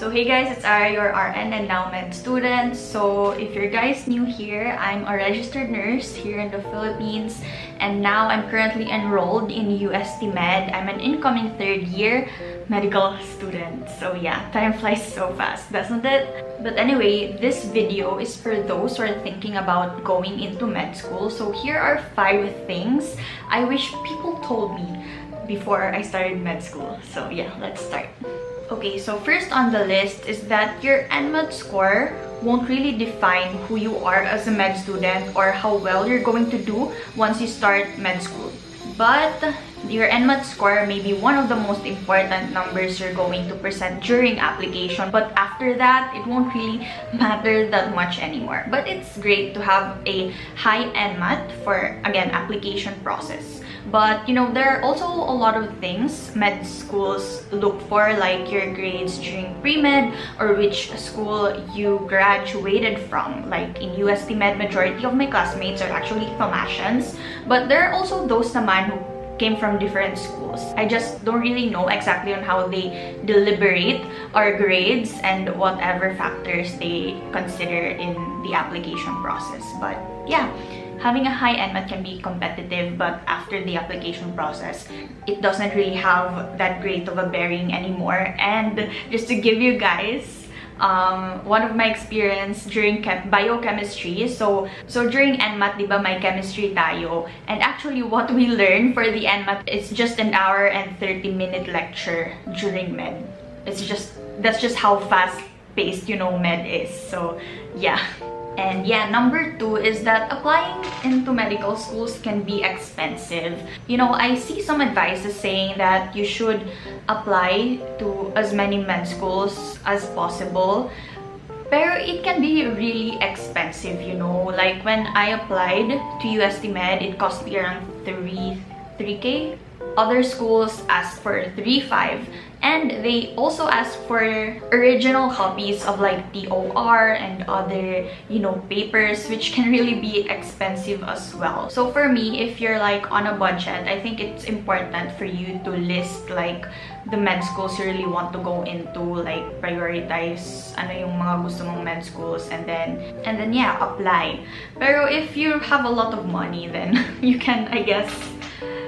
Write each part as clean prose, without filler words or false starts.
So hey guys, it's Ara, your RN and now med student. So if you're guys new here, I'm a registered nurse here in the Philippines, and now I'm currently enrolled in UST Med. I'm an incoming third year medical student. So yeah, time flies so fast, doesn't it? But anyway, this video is for those who are thinking about going into med school. So here are 5 things I wish people told me before I started med school. So yeah, let's start. Okay, so first on the list is that your NMAT score won't really define who you are as a med student or how well you're going to do once you start med school. But your NMAT score may be one of the most important numbers you're going to present during application. But after that, it won't really matter that much anymore. But it's great to have a high NMAT for, again, application process. But you know, there are also a lot of things med schools look for, like your grades during pre-med or which school you graduated from. Like in UST Med, majority of my classmates are actually Thomasians, but there are also those naman who came from different schools. I just don't really know exactly on how they deliberate our grades and whatever factors they consider in the application process. But yeah, having a high NMAT can be competitive, but after the application process, it doesn't really have that great of a bearing anymore. And just to give you guys one of my experience during biochemistry, so during NMAT, diba, may chemistry tayo, and actually what we learn for the NMAT is just an hour and 30-minute lecture during med. That's just how fast paced, you know, med is. So yeah. And yeah, number 2 is that applying into medical schools can be expensive. You know, I see some advices saying that you should apply to as many med schools as possible. Pero it can be really expensive, you know. Like when I applied to UST Med, it cost me around 3K. Other schools asked for 3.5, and they also ask for original copies of like TOR and other, you know, papers, which can really be expensive as well. So for me, if you're like on a budget, I think it's important for you to list like the med schools you really want to go into, like prioritize ano yung mga gusto mong med schools, and then yeah, apply. Pero if you have a lot of money, then you can, I guess,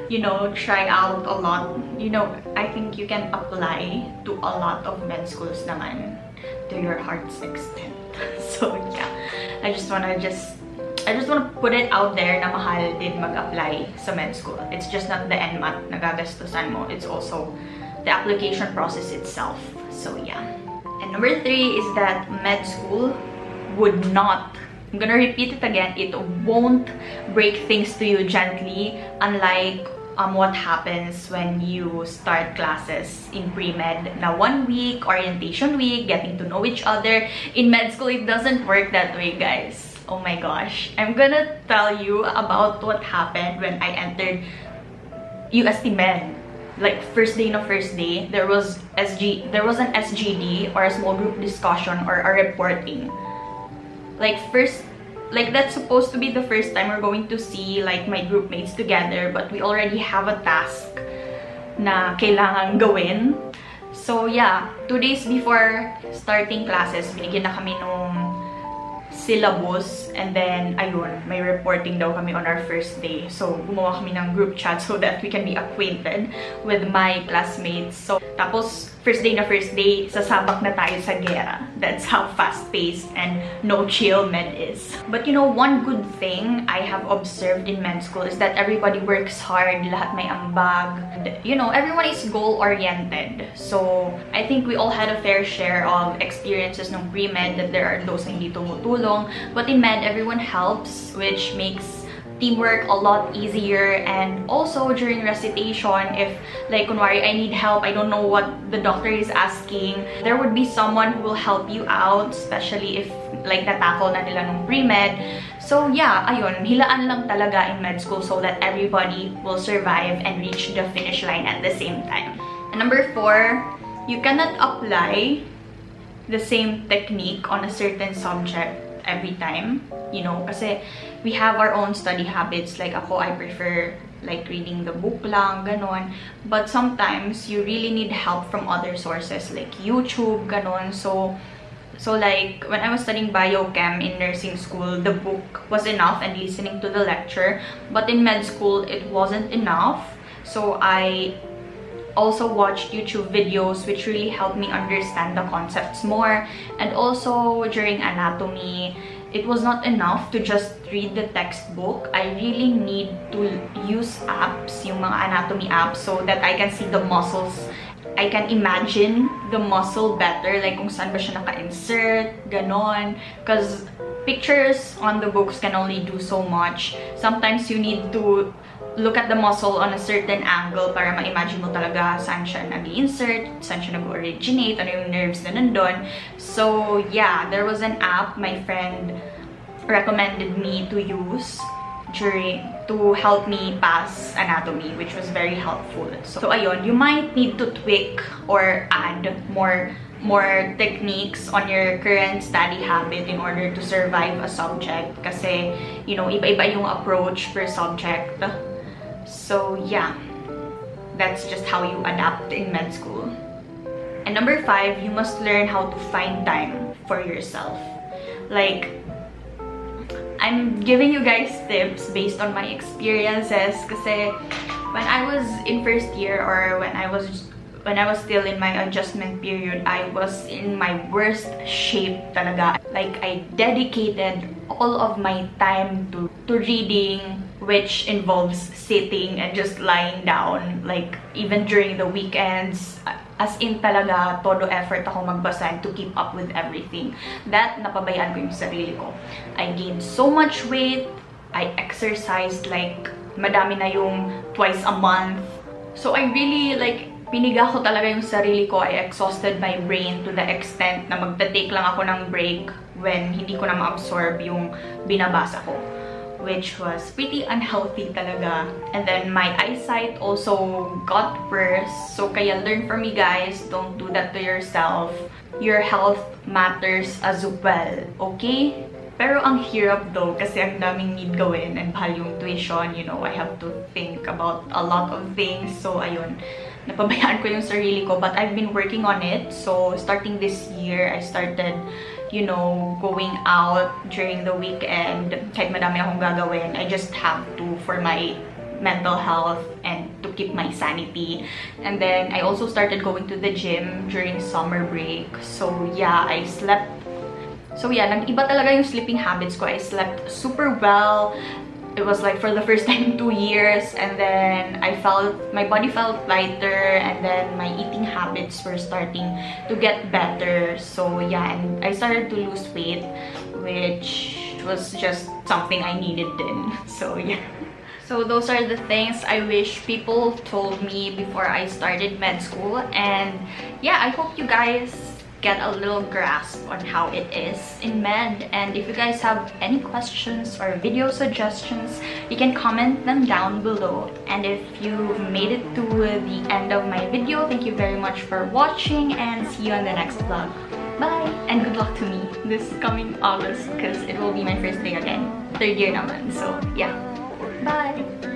you know, try out a lot. You know, I think you can apply to a lot of med schools naman to your heart's extent. So yeah, I just wanna put it out there na mahal din mag-apply sa med school. It's just not the NMAT na gagastusan mo, it's also the application process itself. So yeah. And number 3 is that med school would not, I'm gonna repeat it again, it won't break things to you gently, unlike what happens when you start classes in pre-med na 1 week, orientation week, getting to know each other. In med school, it doesn't work that way, guys. Oh my gosh. I'm gonna tell you about what happened when I entered UST Med. Like first day, there was an SGD, or a small group discussion, or a reporting. Like that's supposed to be the first time we're going to see like my group mates together, but we already have a task na kailangan gawin. So yeah, 2 days before starting classes, binigyan na kami nung syllabus, and then ayun, may reporting daw kami on our first day. So gumawa kami ng group chat so that we can be acquainted with my classmates. So tapos first day, sasabak na tayo sa gera. That's how fast-paced and no chill med is. But you know, one good thing I have observed in med school is that everybody works hard, lahat may ambag. You know, everyone is goal-oriented. So I think we all had a fair share of experiences nung pre-med that there are those na hindi tumutulong. But in med, everyone helps, which makes teamwork a lot easier. And also during recitation, if like kunwari I need help, I don't know what the doctor is asking, there would be someone who will help you out, especially if like natakol na nila nung pre-med. So yeah, ayun, hilaan lang talaga in med school so that everybody will survive and reach the finish line at the same time. And number 4, you cannot apply the same technique on a certain subject every time, you know, kasi we have our own study habits. Like ako, I prefer like reading the book lang, ganon. But sometimes, you really need help from other sources like YouTube, ganon. So like, when I was studying biochem in nursing school, the book was enough and listening to the lecture. But in med school, it wasn't enough. So I also watched YouTube videos which really helped me understand the concepts more. And also, during anatomy, it was not enough to just read the textbook. I really need to use apps, yung mga anatomy apps, so that I can see the muscles. I can imagine the muscle better, like kung saan ba siya naka-insert, ganon. Because pictures on the books can only do so much. Sometimes you need to look at the muscle on a certain angle para ma-imagine mo talaga saan siya nag-insert, saan siya nag-originate, ano yung nerves na nandun. So yeah, there was an app my friend recommended me to use to help me pass anatomy, which was very helpful. So ayun, you might need to tweak or add more techniques on your current study habit in order to survive a subject, kasi you know, iba-iba yung approach per subject. So yeah, that's just how you adapt in med school. And number 5, you must learn how to find time for yourself. Like, I'm giving you guys tips based on my experiences, kasi when I was in first year, or when I was still in my adjustment period, I was in my worst shape talaga. Like, I dedicated all of my time to reading, which involves sitting and just lying down. Like, even during the weekends, as in talaga, todo effort ako magbasa to keep up with everything. That, napabayaan ko yung sarili ko. I gained so much weight. I exercised like, madami na yung twice a month. So I really like, piniga ko talaga yung sarili ko. I exhausted my brain to the extent na magta-take lang ako ng break when hindi ko na ma-absorb yung binabasa ko, which was pretty unhealthy talaga. And then my eyesight also got worse. So kaya learn from me, guys. Don't do that to yourself. Your health matters as well, okay? Pero ang hirap though, kasi ang daming need gawin and mahal yung tuition, you know, I have to think about a lot of things. So ayun, napabayaan ko yung sarili ko, but I've been working on it. So starting this year, I started, you know, going out during the weekend. Kahit madami akong gagawin, I just have to for my mental health and to keep my sanity. And then I also started going to the gym during summer break. So yeah, I slept. So yeah, nag-iba talaga yung sleeping habits ko. I slept super well. It was like for the first time in 2 years, and then my body felt lighter, and then my eating habits were starting to get better. So yeah, and I started to lose weight, which was just something I needed then. So yeah. So those are the things I wish people told me before I started med school. And yeah, I hope you guys get a little grasp on how it is in med. And if you guys have any questions or video suggestions, you can comment them down below. And if you made it to the end of my video, thank you very much for watching, and see you on the next vlog. Bye! And good luck to me this coming August, because it will be my first day again. 3rd year naman. So yeah. Bye!